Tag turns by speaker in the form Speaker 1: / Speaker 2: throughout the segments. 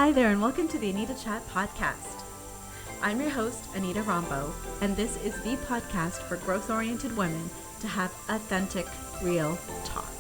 Speaker 1: Hi there, and welcome to the Anita Chat podcast. I'm your host, Anita Rombo, and this is the podcast for growth-oriented women to have authentic, real talk.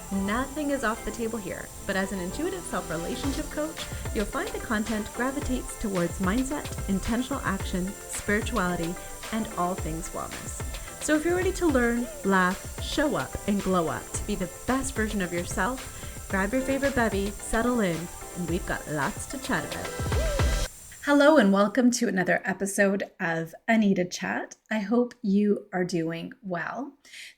Speaker 1: Nothing is off the table here, but as an intuitive self-relationship coach, you'll find the content gravitates towards mindset, intentional action, spirituality, and all things wellness. So if you're ready to learn, laugh, show up, and glow up to be the best version of yourself, grab your favorite bevy, settle in, and we've got lots to chat about. Hello and welcome to another episode of Anita Chat. I hope you are doing well.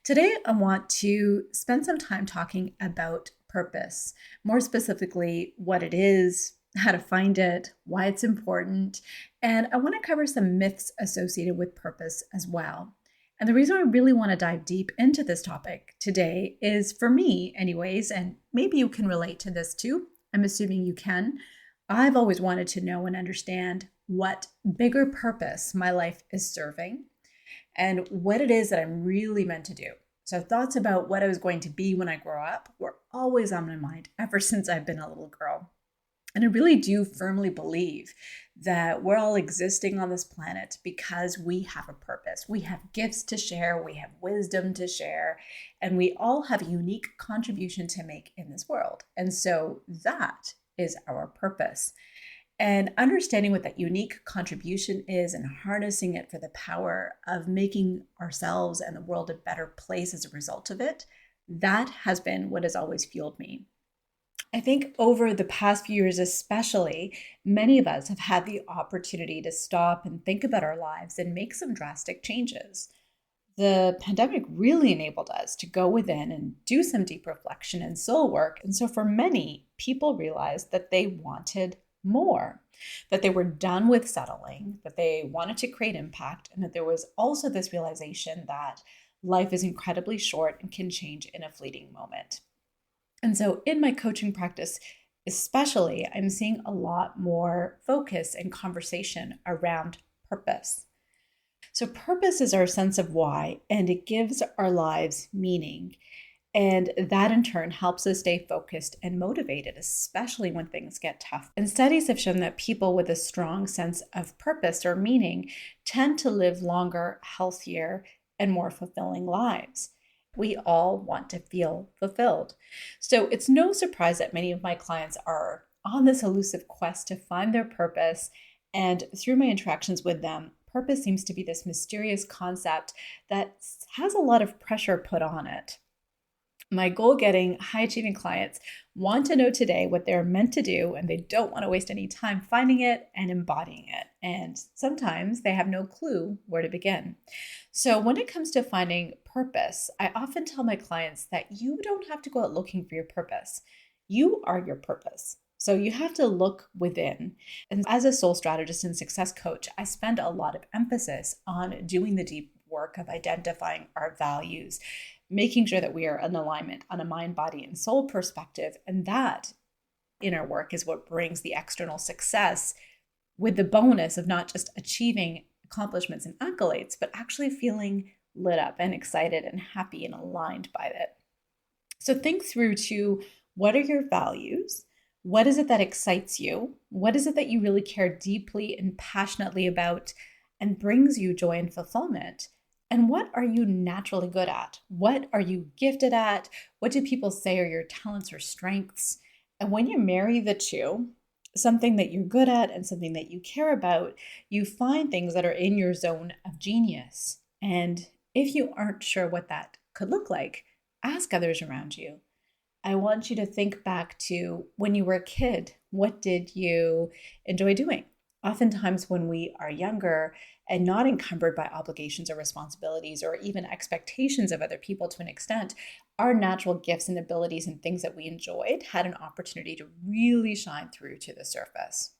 Speaker 1: Today I want to spend some time talking about purpose, more specifically what it is, how to find it, why it's important, and I want to cover some myths associated with purpose as well. And the reason I really want to dive deep into this topic today is, for me anyways, and maybe you can relate to this too, I'm assuming you can. I've always wanted to know and understand what bigger purpose my life is serving and what it is that I'm really meant to do. So thoughts about what I was going to be when I grow up were always on my mind ever since I've been a little girl. And I really do firmly believe that we're all existing on this planet because we have a purpose. We have gifts to share, we have wisdom to share, and we all have a unique contribution to make in this world. And so that is our purpose. And understanding what that unique contribution is and harnessing it for the power of making ourselves and the world a better place as a result of it, that has been what has always fueled me. I think over the past few years especially, many of us have had the opportunity to stop and think about our lives and make some drastic changes. The pandemic really enabled us to go within and do some deep reflection and soul work. And so for many, people realized that they wanted more, that they were done with settling, that they wanted to create impact, and that there was also this realization that life is incredibly short and can change in a fleeting moment. And so in my coaching practice, especially, I'm seeing a lot more focus and conversation around purpose. So purpose is our sense of why, and it gives our lives meaning. And that in turn helps us stay focused and motivated, especially when things get tough. And studies have shown that people with a strong sense of purpose or meaning tend to live longer, healthier, and more fulfilling lives. We all want to feel fulfilled. So it's no surprise that many of my clients are on this elusive quest to find their purpose. And through my interactions with them, purpose seems to be this mysterious concept that has a lot of pressure put on it. My goal-getting, high-achieving clients want to know today what they're meant to do, and they don't want to waste any time finding it and embodying it. And sometimes they have no clue where to begin. So when it comes to finding purpose, I often tell my clients that you don't have to go out looking for your purpose. You are your purpose. So you have to look within. And as a soul strategist and success coach, I spend a lot of emphasis on doing the deep work of identifying our values, making sure that we are in alignment on a mind, body, and soul perspective. And that inner work is what brings the external success, with the bonus of not just achieving accomplishments and accolades, but actually feeling lit up and excited and happy and aligned by it. So think through to, what are your values? What is it that excites you? What is it that you really care deeply and passionately about and brings you joy and fulfillment? And what are you naturally good at? What are you gifted at? What do people say are your talents or strengths? And when you marry the two, something that you're good at and something that you care about, you find things that are in your zone of genius. And if you aren't sure what that could look like, ask others around you. I want you to think back to when you were a kid. What did you enjoy doing? Oftentimes when we are younger and not encumbered by obligations or responsibilities or even expectations of other people to an extent, our natural gifts and abilities and things that we enjoyed had an opportunity to really shine through to the surface.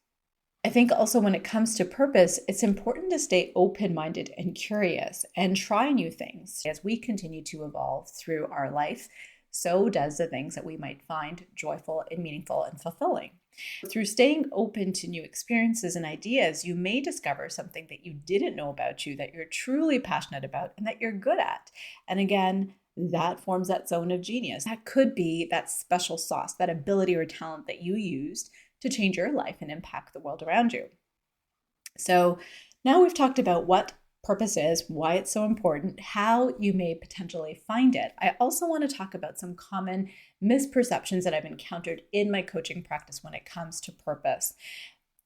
Speaker 1: I think also when it comes to purpose, it's important to stay open-minded and curious and try new things. As we continue to evolve through our life, so does the things that we might find joyful and meaningful and fulfilling. Through staying open to new experiences and ideas, you may discover something that you didn't know about you, that you're truly passionate about and that you're good at. And again, that forms that zone of genius. That could be that special sauce, that ability or talent that you used to change your life and impact the world around you. So now we've talked about what purpose is, why it's so important, how you may potentially find it. I also want to talk about some common misperceptions that I've encountered in my coaching practice when it comes to purpose.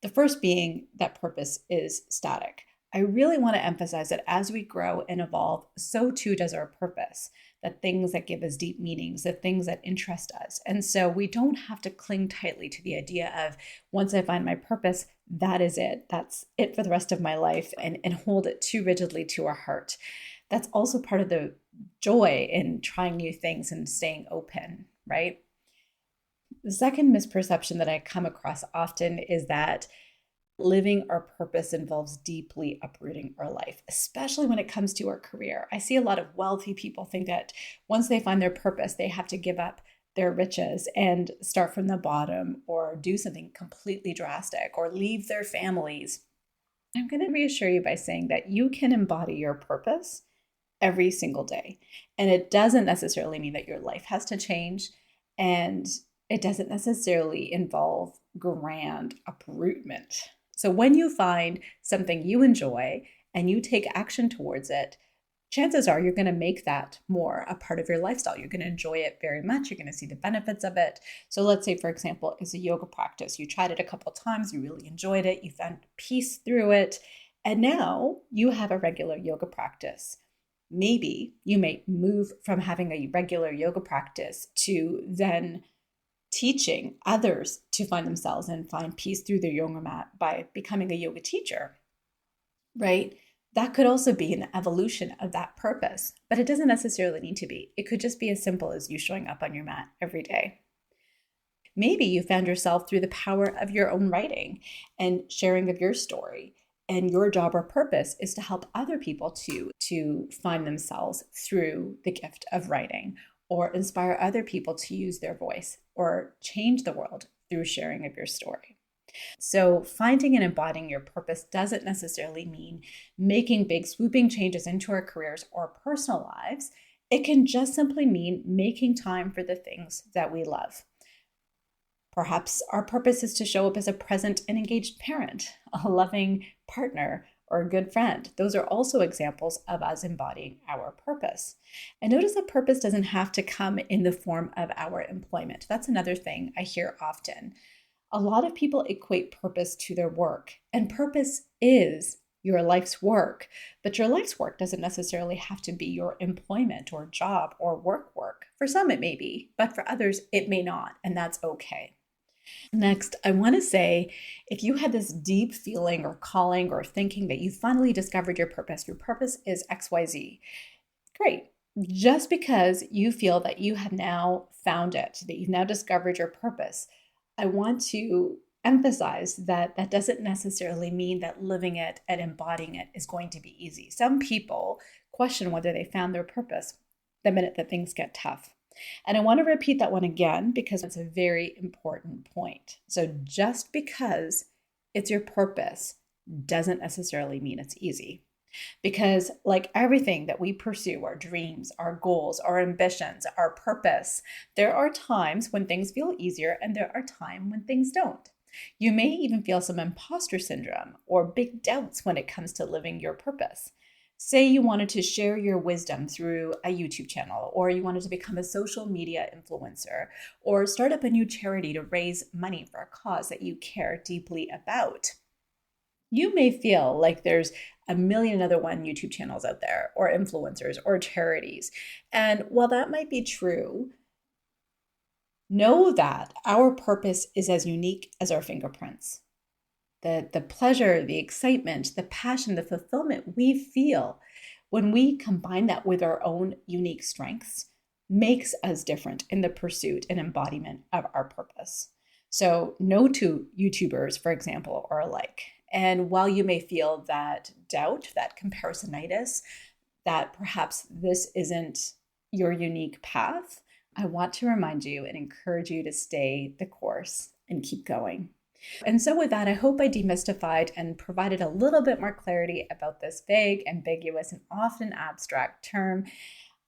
Speaker 1: The first being that purpose is static. I really want to emphasize that as we grow and evolve, so too does our purpose, the things that give us deep meanings, the things that interest us. And so we don't have to cling tightly to the idea of once I find my purpose, that is it. That's it for the rest of my life, and hold it too rigidly to our heart. That's also part of the joy in trying new things and staying open, right? The second misperception that I come across often is that living our purpose involves deeply uprooting our life, especially when it comes to our career. I see a lot of wealthy people think that once they find their purpose, they have to give up their riches and start from the bottom or do something completely drastic or leave their families. I'm going to reassure you by saying that you can embody your purpose every single day. And it doesn't necessarily mean that your life has to change. And it doesn't necessarily involve grand uprootment. So when you find something you enjoy and you take action towards it, chances are you're going to make that more a part of your lifestyle. You're going to enjoy it very much. You're going to see the benefits of it. So let's say, for example, it's a yoga practice. You tried it a couple of times. You really enjoyed it. You found peace through it. And now you have a regular yoga practice. Maybe you may move from having a regular yoga practice to then teaching others to find themselves and find peace through their yoga mat by becoming a yoga teacher, right? That could also be an evolution of that purpose, but it doesn't necessarily need to be. It could just be as simple as you showing up on your mat every day. Maybe you found yourself through the power of your own writing and sharing of your story, and your job or purpose is to help other people to find themselves through the gift of writing, or inspire other people to use their voice, or change the world through sharing of your story. So finding and embodying your purpose doesn't necessarily mean making big swooping changes into our careers or personal lives. It can just simply mean making time for the things that we love. Perhaps our purpose is to show up as a present and engaged parent, a loving partner, or a good friend. Those are also examples of us embodying our purpose. And notice that purpose doesn't have to come in the form of our employment. That's another thing I hear often. A lot of people equate purpose to their work, and purpose is your life's work, but your life's work doesn't necessarily have to be your employment or job or work. For some it may be, but for others it may not, and that's okay. Next, I want to say, if you had this deep feeling or calling or thinking that you finally discovered your purpose is XYZ, great. Just because you feel that you have now found it, that you've now discovered your purpose, I want to emphasize that that doesn't necessarily mean that living it and embodying it is going to be easy. Some people question whether they found their purpose the minute that things get tough. And I want to repeat that one again because it's a very important point. So just because it's your purpose doesn't necessarily mean it's easy. Because like everything that we pursue, our dreams, our goals, our ambitions, our purpose, there are times when things feel easier and there are times when things don't. You may even feel some imposter syndrome or big doubts when it comes to living your purpose. Say you wanted to share your wisdom through a YouTube channel, or you wanted to become a social media influencer, or start up a new charity to raise money for a cause that you care deeply about. You may feel like there's a million other YouTube channels out there, or influencers, or charities. And while that might be true, know that our purpose is as unique as our fingerprints. The pleasure, the excitement, the passion, the fulfillment we feel when we combine that with our own unique strengths makes us different in the pursuit and embodiment of our purpose. So no two YouTubers, for example, are alike. And while you may feel that doubt, that comparisonitis, that perhaps this isn't your unique path, I want to remind you and encourage you to stay the course and keep going. And so with that, I hope I demystified and provided a little bit more clarity about this vague, ambiguous, and often abstract term.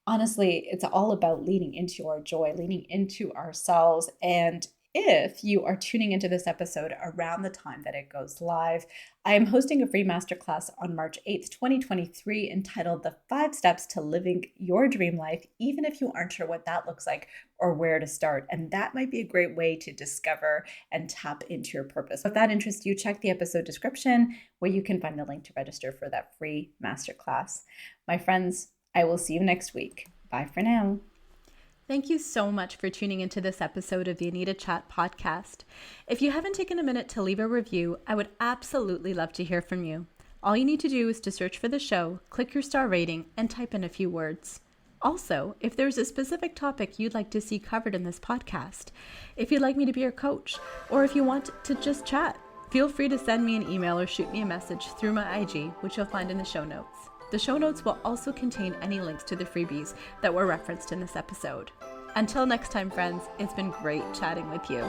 Speaker 1: Honestly, it's all about leaning into our joy, leaning into ourselves, and if you are tuning into this episode around the time that it goes live, I am hosting a free masterclass on March 8th, 2023, entitled The 5 Steps to Living Your Dream Life, even if you aren't sure what that looks like or where to start. And that might be a great way to discover and tap into your purpose. If that interests you, check the episode description where you can find the link to register for that free masterclass. My friends, I will see you next week. Bye for now. Thank you so much for tuning into this episode of the Anita Chat podcast. If you haven't taken a minute to leave a review, I would absolutely love to hear from you. All you need to do is to search for the show, click your star rating, and type in a few words. Also, if there's a specific topic you'd like to see covered in this podcast, if you'd like me to be your coach, or if you want to just chat, feel free to send me an email or shoot me a message through my IG, which you'll find in the show notes. The show notes will also contain any links to the freebies that were referenced in this episode. Until next time, friends, it's been great chatting with you.